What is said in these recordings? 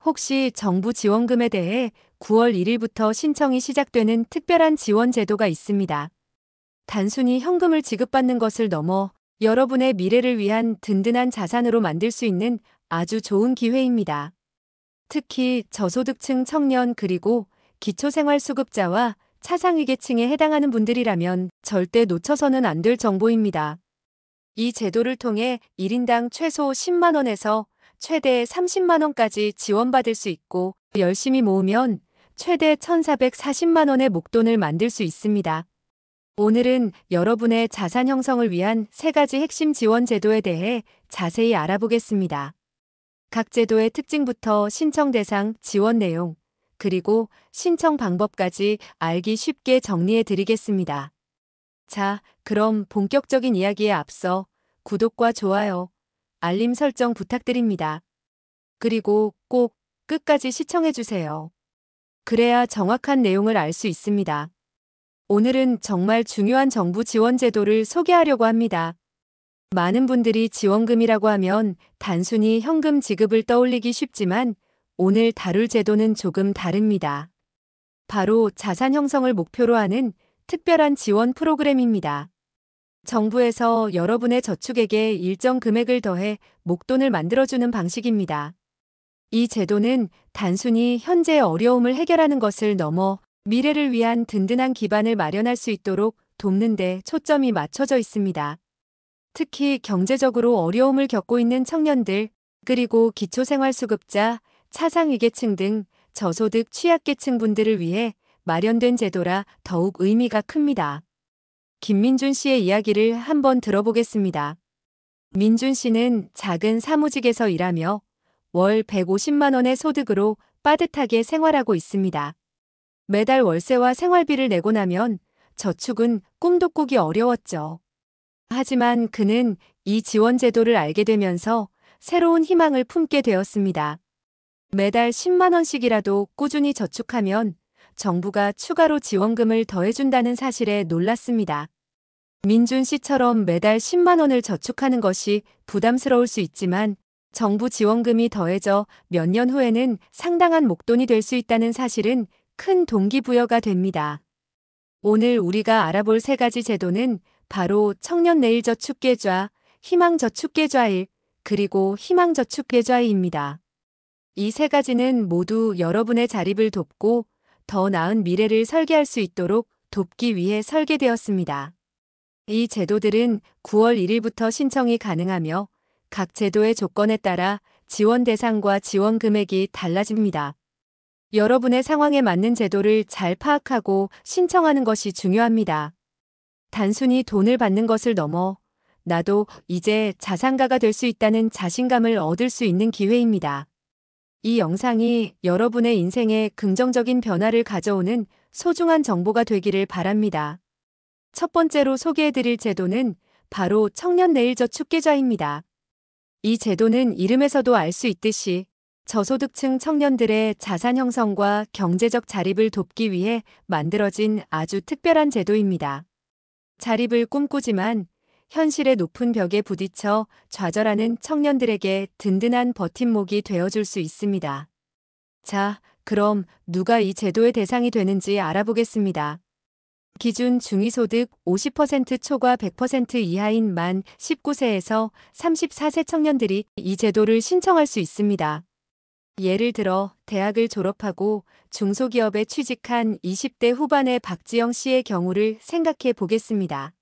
혹시 정부 지원금에 대해 9월 1일부터 신청이 시작되는 특별한 지원 제도가 있습니다. 단순히 현금을 지급받는 것을 넘어 여러분의 미래를 위한 든든한 자산으로 만들 수 있는 아주 좋은 기회입니다. 특히 저소득층 청년 그리고 기초생활수급자와 차상위계층에 해당하는 분들이라면 절대 놓쳐서는 안 될 정보입니다. 이 제도를 통해 1인당 최소 10만 원에서 최대 30만 원까지 지원받을 수 있고 열심히 모으면 최대 1,440만 원의 목돈을 만들 수 있습니다. 오늘은 여러분의 자산 형성을 위한 3가지 핵심 지원 제도에 대해 자세히 알아보겠습니다. 각 제도의 특징부터 신청 대상, 지원 내용, 그리고 신청 방법까지 알기 쉽게 정리해 드리겠습니다. 자, 그럼 본격적인 이야기에 앞서 구독과 좋아요, 알림 설정 부탁드립니다. 그리고 꼭 끝까지 시청해 주세요. 그래야 정확한 내용을 알 수 있습니다. 오늘은 정말 중요한 정부 지원 제도를 소개하려고 합니다. 많은 분들이 지원금이라고 하면 단순히 현금 지급을 떠올리기 쉽지만 오늘 다룰 제도는 조금 다릅니다. 바로 자산 형성을 목표로 하는 특별한 지원 프로그램입니다. 정부에서 여러분의 저축액에 일정 금액을 더해 목돈을 만들어주는 방식입니다. 이 제도는 단순히 현재의 어려움을 해결하는 것을 넘어 미래를 위한 든든한 기반을 마련할 수 있도록 돕는 데 초점이 맞춰져 있습니다. 특히 경제적으로 어려움을 겪고 있는 청년들, 그리고 기초생활수급자, 차상위계층 등 저소득 취약계층 분들을 위해 마련된 제도라 더욱 의미가 큽니다. 김민준 씨의 이야기를 한번 들어보겠습니다. 민준 씨는 작은 사무직에서 일하며 월 150만 원의 소득으로 빠듯하게 생활하고 있습니다. 매달 월세와 생활비를 내고 나면 저축은 꿈도 꾸기 어려웠죠. 하지만 그는 이 지원 제도를 알게 되면서 새로운 희망을 품게 되었습니다. 매달 10만 원씩이라도 꾸준히 저축하면 정부가 추가로 지원금을 더해준다는 사실에 놀랐습니다. 민준 씨처럼 매달 10만 원을 저축하는 것이 부담스러울 수 있지만 정부 지원금이 더해져 몇 년 후에는 상당한 목돈이 될 수 있다는 사실은 큰 동기부여가 됩니다. 오늘 우리가 알아볼 3가지 제도는 바로 청년내일저축계좌, 희망저축계좌 1, 그리고 희망저축계좌2입니다. 이 3가지는 모두 여러분의 자립을 돕고 더 나은 미래를 설계할 수 있도록 돕기 위해 설계되었습니다. 이 제도들은 9월 1일부터 신청이 가능하며 각 제도의 조건에 따라 지원 대상과 지원 금액이 달라집니다. 여러분의 상황에 맞는 제도를 잘 파악하고 신청하는 것이 중요합니다. 단순히 돈을 받는 것을 넘어 나도 이제 자산가가 될 수 있다는 자신감을 얻을 수 있는 기회입니다. 이 영상이 여러분의 인생에 긍정적인 변화를 가져오는 소중한 정보가 되기를 바랍니다. 첫 번째로 소개해드릴 제도는 바로 청년내일저축계좌입니다. 이 제도는 이름에서도 알 수 있듯이 저소득층 청년들의 자산 형성과 경제적 자립을 돕기 위해 만들어진 아주 특별한 제도입니다. 자립을 꿈꾸지만 현실의 높은 벽에 부딪혀 좌절하는 청년들에게 든든한 버팀목이 되어줄 수 있습니다. 자, 그럼 누가 이 제도의 대상이 되는지 알아보겠습니다. 기준 중위소득 50% 초과 100% 이하인 만 19세에서 34세 청년들이 이 제도를 신청할 수 있습니다. 예를 들어 대학을 졸업하고 중소기업에 취직한 20대 후반의 박지영 씨의 경우를 생각해 보겠습니다.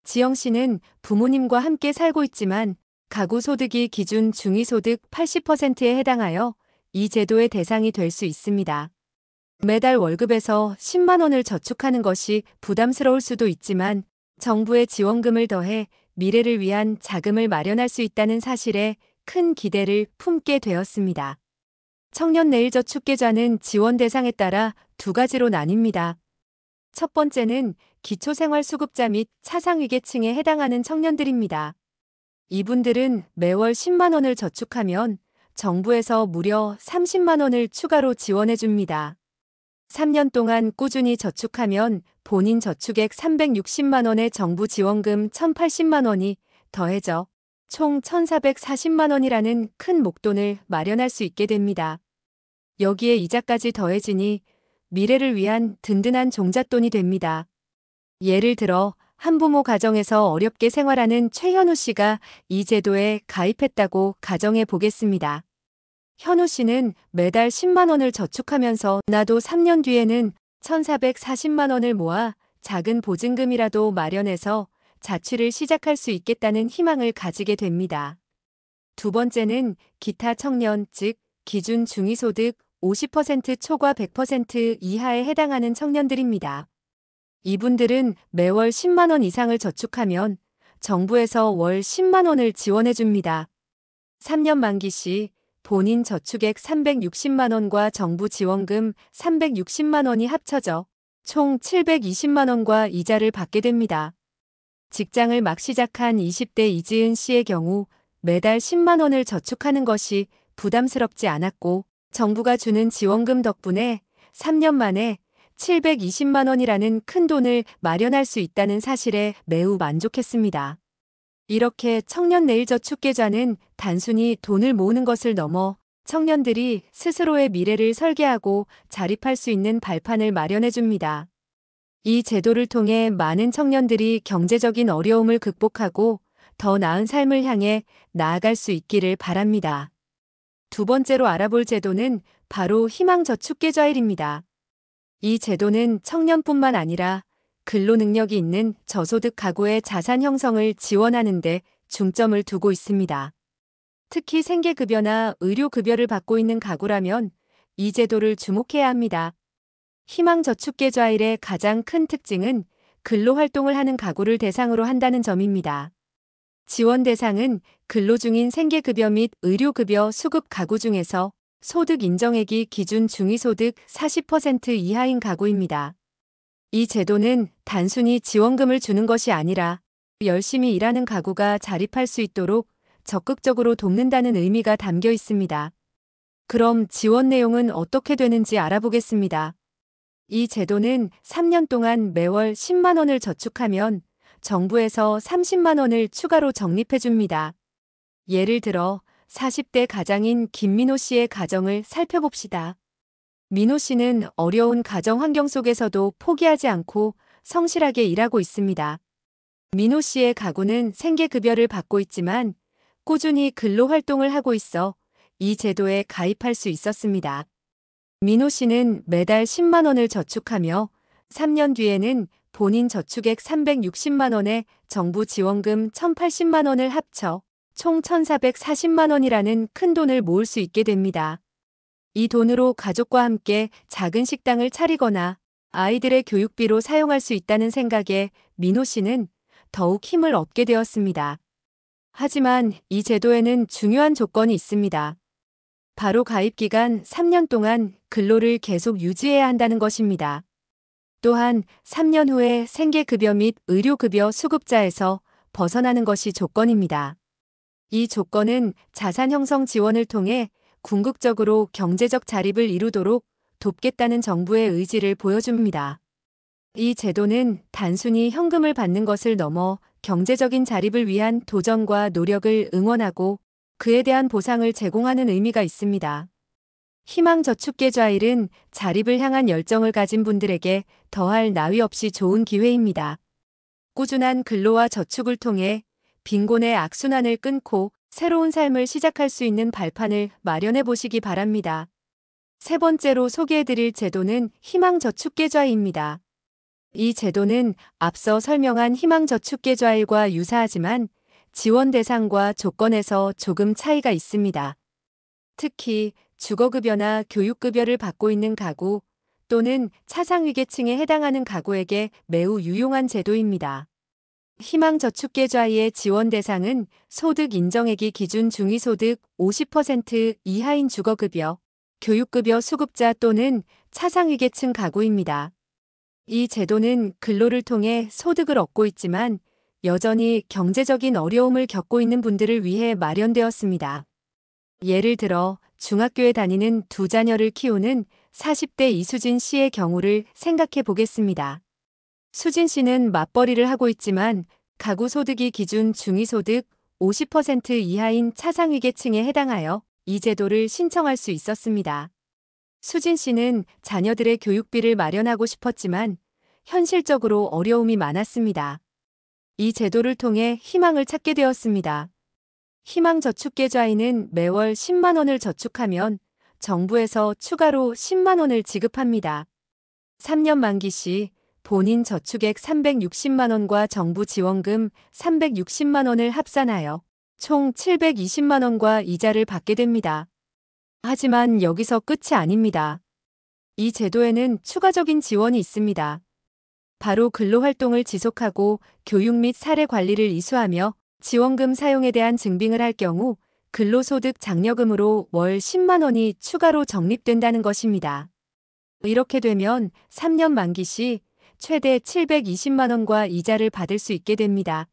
지영 씨는 부모님과 함께 살고 있지만 가구 소득이 기준 중위소득 80%에 해당하여 이 제도의 대상이 될 수 있습니다. 매달 월급에서 10만 원을 저축하는 것이 부담스러울 수도 있지만 정부의 지원금을 더해 미래를 위한 자금을 마련할 수 있다는 사실에 큰 기대를 품게 되었습니다. 청년내일저축계좌는 지원 대상에 따라 2가지로 나뉩니다. 첫 번째는 기초생활수급자 및 차상위계층에 해당하는 청년들입니다. 이분들은 매월 10만 원을 저축하면 정부에서 무려 30만 원을 추가로 지원해 줍니다. 3년 동안 꾸준히 저축하면 본인 저축액 360만 원의 정부 지원금 1,080만 원이 더해져 총 1,440만 원이라는 큰 목돈을 마련할 수 있게 됩니다. 여기에 이자까지 더해지니 미래를 위한 든든한 종잣돈이 됩니다. 예를 들어 한부모 가정에서 어렵게 생활하는 최현우 씨가 이 제도에 가입했다고 가정해 보겠습니다. 현우 씨는 매달 10만 원을 저축하면서 나도 3년 뒤에는 1,440만 원을 모아 작은 보증금이라도 마련해서 자취를 시작할 수 있겠다는 희망을 가지게 됩니다. 두 번째는 기타 청년, 즉 기준 중위소득 50% 초과 100% 이하에 해당하는 청년들입니다. 이분들은 매월 10만 원 이상을 저축하면 정부에서 월 10만 원을 지원해 줍니다. 3년 만기 시 본인 저축액 360만 원과 정부 지원금 360만 원이 합쳐져 총 720만 원과 이자를 받게 됩니다. 직장을 막 시작한 20대 이지은 씨의 경우 매달 10만 원을 저축하는 것이 부담스럽지 않았고 정부가 주는 지원금 덕분에 3년 만에 720만 원이라는 큰 돈을 마련할 수 있다는 사실에 매우 만족했습니다. 이렇게 청년 내일 저축계좌는 단순히 돈을 모으는 것을 넘어 청년들이 스스로의 미래를 설계하고 자립할 수 있는 발판을 마련해 줍니다. 이 제도를 통해 많은 청년들이 경제적인 어려움을 극복하고 더 나은 삶을 향해 나아갈 수 있기를 바랍니다. 두 번째로 알아볼 제도는 바로 희망저축계좌일입니다. 이 제도는 청년뿐만 아니라 근로 능력이 있는 저소득 가구의 자산 형성을 지원하는 데 중점을 두고 있습니다. 특히 생계급여나 의료급여를 받고 있는 가구라면 이 제도를 주목해야 합니다. 희망저축계좌일의 가장 큰 특징은 근로활동을 하는 가구를 대상으로 한다는 점입니다. 지원 대상은 근로 중인 생계급여 및 의료급여 수급 가구 중에서 소득 인정액이 기준 중위소득 40% 이하인 가구입니다. 이 제도는 단순히 지원금을 주는 것이 아니라 열심히 일하는 가구가 자립할 수 있도록 적극적으로 돕는다는 의미가 담겨 있습니다. 그럼 지원 내용은 어떻게 되는지 알아보겠습니다. 이 제도는 3년 동안 매월 10만 원을 저축하면 정부에서 30만 원을 추가로 적립해 줍니다. 예를 들어 40대 가장인 김민호 씨의 가정을 살펴봅시다. 민호 씨는 어려운 가정 환경 속에서도 포기하지 않고 성실하게 일하고 있습니다. 민호 씨의 가구는 생계급여를 받고 있지만 꾸준히 근로활동을 하고 있어 이 제도에 가입할 수 있었습니다. 민호 씨는 매달 10만 원을 저축하며 3년 뒤에는 본인 저축액 360만 원에 정부 지원금 1,080만 원을 합쳐 총 1,440만 원이라는 큰 돈을 모을 수 있게 됩니다. 이 돈으로 가족과 함께 작은 식당을 차리거나 아이들의 교육비로 사용할 수 있다는 생각에 민호 씨는 더욱 힘을 얻게 되었습니다. 하지만 이 제도에는 중요한 조건이 있습니다. 바로 가입 기간 3년 동안 근로를 계속 유지해야 한다는 것입니다. 또한 3년 후에 생계급여 및 의료급여 수급자에서 벗어나는 것이 조건입니다. 이 조건은 자산 형성 지원을 통해 궁극적으로 경제적 자립을 이루도록 돕겠다는 정부의 의지를 보여줍니다. 이 제도는 단순히 현금을 받는 것을 넘어 경제적인 자립을 위한 도전과 노력을 응원하고 그에 대한 보상을 제공하는 의미가 있습니다. 희망저축계좌일은 자립을 향한 열정을 가진 분들에게 더할 나위 없이 좋은 기회입니다. 꾸준한 근로와 저축을 통해 빈곤의 악순환을 끊고 새로운 삶을 시작할 수 있는 발판을 마련해 보시기 바랍니다. 세 번째로 소개해드릴 제도는 희망저축계좌일입니다. 이 제도는 앞서 설명한 희망저축계좌일과 유사하지만 지원 대상과 조건에서 조금 차이가 있습니다. 특히 주거급여나 교육급여를 받고 있는 가구 또는 차상위계층에 해당하는 가구에게 매우 유용한 제도입니다. 희망저축계좌의 지원 대상은 소득 인정액이 기준 중위소득 50% 이하인 주거급여, 교육급여 수급자 또는 차상위계층 가구입니다. 이 제도는 근로를 통해 소득을 얻고 있지만 여전히 경제적인 어려움을 겪고 있는 분들을 위해 마련되었습니다. 예를 들어 중학교에 다니는 두 자녀를 키우는 40대 이수진 씨의 경우를 생각해 보겠습니다. 수진 씨는 맞벌이를 하고 있지만 가구 소득이 기준 중위소득 50% 이하인 차상위계층에 해당하여 이 제도를 신청할 수 있었습니다. 수진 씨는 자녀들의 교육비를 마련하고 싶었지만 현실적으로 어려움이 많았습니다. 이 제도를 통해 희망을 찾게 되었습니다. 희망저축계좌에는 매월 10만 원을 저축하면 정부에서 추가로 10만 원을 지급합니다. 3년 만기 시 본인 저축액 360만 원과 정부 지원금 360만 원을 합산하여 총 720만 원과 이자를 받게 됩니다. 하지만 여기서 끝이 아닙니다. 이 제도에는 추가적인 지원이 있습니다. 바로 근로활동을 지속하고 교육 및 사례 관리를 이수하며 지원금 사용에 대한 증빙을 할 경우 근로소득 장려금으로 월 10만 원이 추가로 적립된다는 것입니다. 이렇게 되면 3년 만기 시 최대 720만 원과 이자를 받을 수 있게 됩니다.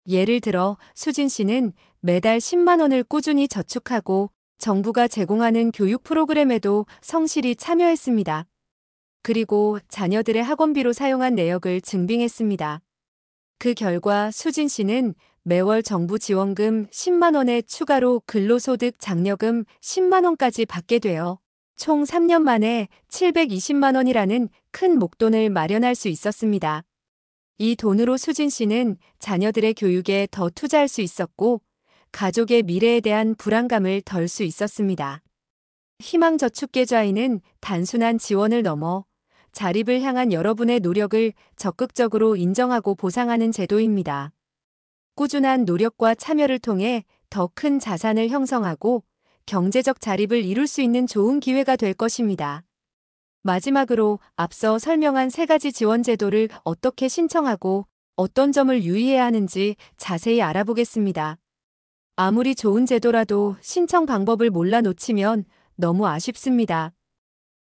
예를 들어 수진 씨는 매달 10만 원을 꾸준히 저축하고 정부가 제공하는 교육 프로그램에도 성실히 참여했습니다. 그리고 자녀들의 학원비로 사용한 내역을 증빙했습니다. 그 결과 수진 씨는 매월 정부 지원금 10만 원에 추가로 근로소득 장려금 10만 원까지 받게 되어 총 3년 만에 720만 원이라는 큰 목돈을 마련할 수 있었습니다. 이 돈으로 수진 씨는 자녀들의 교육에 더 투자할 수 있었고 가족의 미래에 대한 불안감을 덜 수 있었습니다. 희망저축계좌에는 단순한 지원을 넘어 자립을 향한 여러분의 노력을 적극적으로 인정하고 보상하는 제도입니다. 꾸준한 노력과 참여를 통해 더 큰 자산을 형성하고 경제적 자립을 이룰 수 있는 좋은 기회가 될 것입니다. 마지막으로 앞서 설명한 3가지 지원 제도를 어떻게 신청하고 어떤 점을 유의해야 하는지 자세히 알아보겠습니다. 아무리 좋은 제도라도 신청 방법을 몰라 놓치면 너무 아쉽습니다.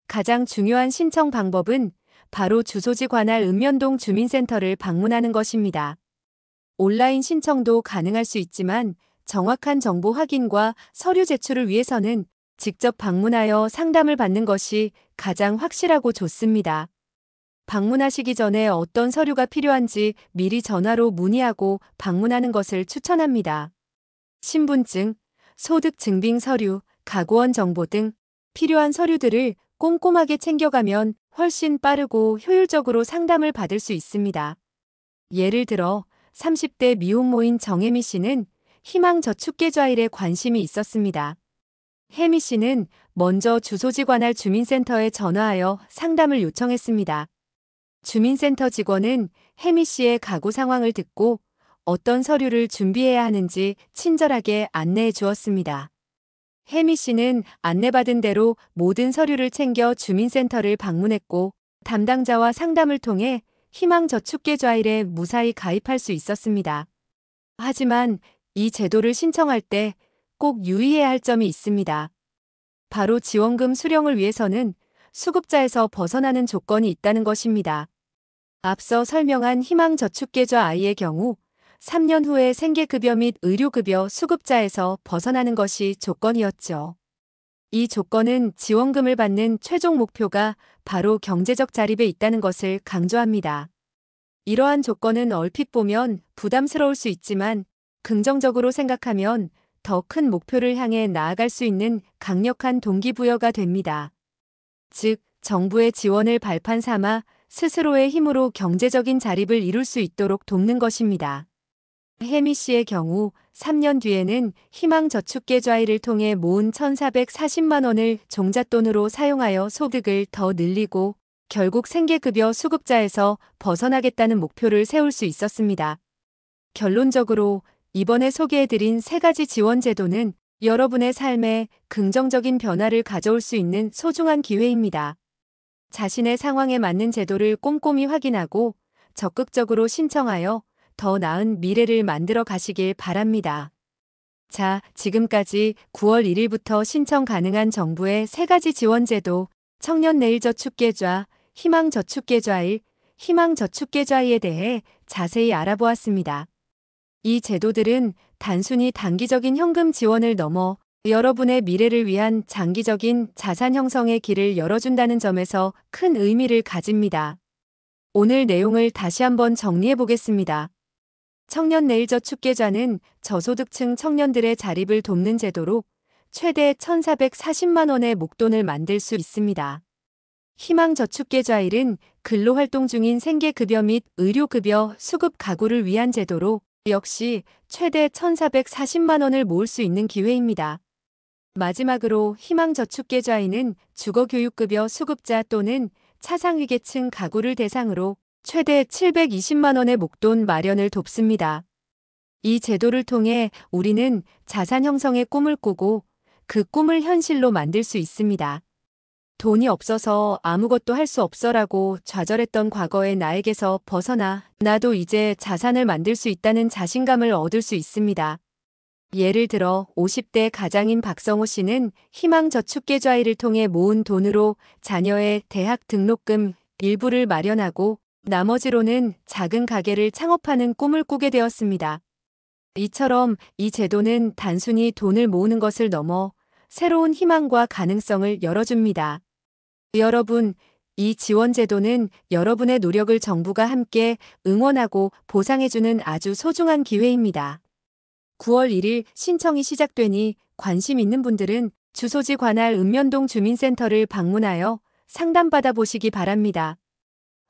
가장 중요한 신청 방법은 바로 주소지 관할 읍면동 주민센터를 방문하는 것입니다. 온라인 신청도 가능할 수 있지만 정확한 정보 확인과 서류 제출을 위해서는 직접 방문하여 상담을 받는 것이 가장 확실하고 좋습니다. 방문하시기 전에 어떤 서류가 필요한지 미리 전화로 문의하고 방문하는 것을 추천합니다. 신분증, 소득증빙 서류, 가구원 정보 등 필요한 서류들을 꼼꼼하게 챙겨가면 훨씬 빠르고 효율적으로 상담을 받을 수 있습니다. 예를 들어 30대 미혼모인 정혜미 씨는 희망저축계좌일에 관심이 있었습니다. 혜미 씨는 먼저 주소지 관할 주민센터에 전화하여 상담을 요청했습니다. 주민센터 직원은 혜미 씨의 가구 상황을 듣고 어떤 서류를 준비해야 하는지 친절하게 안내해 주었습니다. 혜미 씨는 안내받은 대로 모든 서류를 챙겨 주민센터를 방문했고 담당자와 상담을 통해 희망저축계좌일에 무사히 가입할 수 있었습니다. 하지만 이 제도를 신청할 때 꼭 유의해야 할 점이 있습니다. 바로 지원금 수령을 위해서는 수급자에서 벗어나는 조건이 있다는 것입니다. 앞서 설명한 희망저축계좌 아이의 경우 3년 후에 생계급여 및 의료급여 수급자에서 벗어나는 것이 조건이었죠. 이 조건은 지원금을 받는 최종 목표가 바로 경제적 자립에 있다는 것을 강조합니다. 이러한 조건은 얼핏 보면 부담스러울 수 있지만 긍정적으로 생각하면 더 큰 목표를 향해 나아갈 수 있는 강력한 동기부여가 됩니다. 즉, 정부의 지원을 발판 삼아 스스로의 힘으로 경제적인 자립을 이룰 수 있도록 돕는 것입니다. 혜미 씨의 경우 3년 뒤에는 희망저축계좌일을 통해 모은 1,440만 원을 종잣돈으로 사용하여 소득을 더 늘리고 결국 생계급여 수급자에서 벗어나겠다는 목표를 세울 수 있었습니다. 결론적으로 이번에 소개해드린 3가지 지원 제도는 여러분의 삶에 긍정적인 변화를 가져올 수 있는 소중한 기회입니다. 자신의 상황에 맞는 제도를 꼼꼼히 확인하고 적극적으로 신청하여 더 나은 미래를 만들어 가시길 바랍니다. 자, 지금까지 9월 1일부터 신청 가능한 정부의 3가지 지원 제도, 청년내일저축계좌, 희망저축계좌일, 희망저축계좌에 대해 자세히 알아보았습니다. 이 제도들은 단순히 단기적인 현금 지원을 넘어 여러분의 미래를 위한 장기적인 자산 형성의 길을 열어준다는 점에서 큰 의미를 가집니다. 오늘 내용을 다시 한번 정리해 보겠습니다. 청년내일저축계좌는 저소득층 청년들의 자립을 돕는 제도로 최대 1,440만 원의 목돈을 만들 수 있습니다. 희망저축계좌일은 근로활동 중인 생계급여 및 의료급여 수급 가구를 위한 제도로 역시 최대 1,440만 원을 모을 수 있는 기회입니다. 마지막으로 희망저축계좌인은 주거교육급여 수급자 또는 차상위계층 가구를 대상으로 최대 720만 원의 목돈 마련을 돕습니다. 이 제도를 통해 우리는 자산 형성의 꿈을 꾸고 그 꿈을 현실로 만들 수 있습니다. 돈이 없어서 아무것도 할 수 없어라고 좌절했던 과거의 나에게서 벗어나 나도 이제 자산을 만들 수 있다는 자신감을 얻을 수 있습니다. 예를 들어 50대 가장인 박성호 씨는 희망저축계좌일을 통해 모은 돈으로 자녀의 대학 등록금 일부를 마련하고 나머지로는 작은 가게를 창업하는 꿈을 꾸게 되었습니다. 이처럼 이 제도는 단순히 돈을 모으는 것을 넘어 새로운 희망과 가능성을 열어줍니다. 여러분, 이 지원 제도는 여러분의 노력을 정부가 함께 응원하고 보상해주는 아주 소중한 기회입니다. 9월 1일 신청이 시작되니 관심 있는 분들은 주소지 관할 읍면동 주민센터를 방문하여 상담받아 보시기 바랍니다.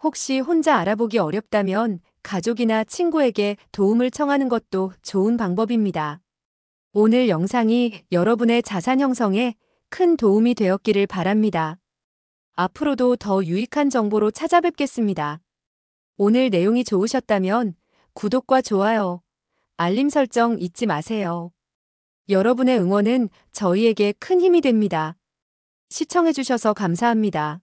혹시 혼자 알아보기 어렵다면 가족이나 친구에게 도움을 청하는 것도 좋은 방법입니다. 오늘 영상이 여러분의 자산 형성에 큰 도움이 되었기를 바랍니다. 앞으로도 더 유익한 정보로 찾아뵙겠습니다. 오늘 내용이 좋으셨다면 구독과 좋아요, 알림 설정 잊지 마세요. 여러분의 응원은 저희에게 큰 힘이 됩니다. 시청해주셔서 감사합니다.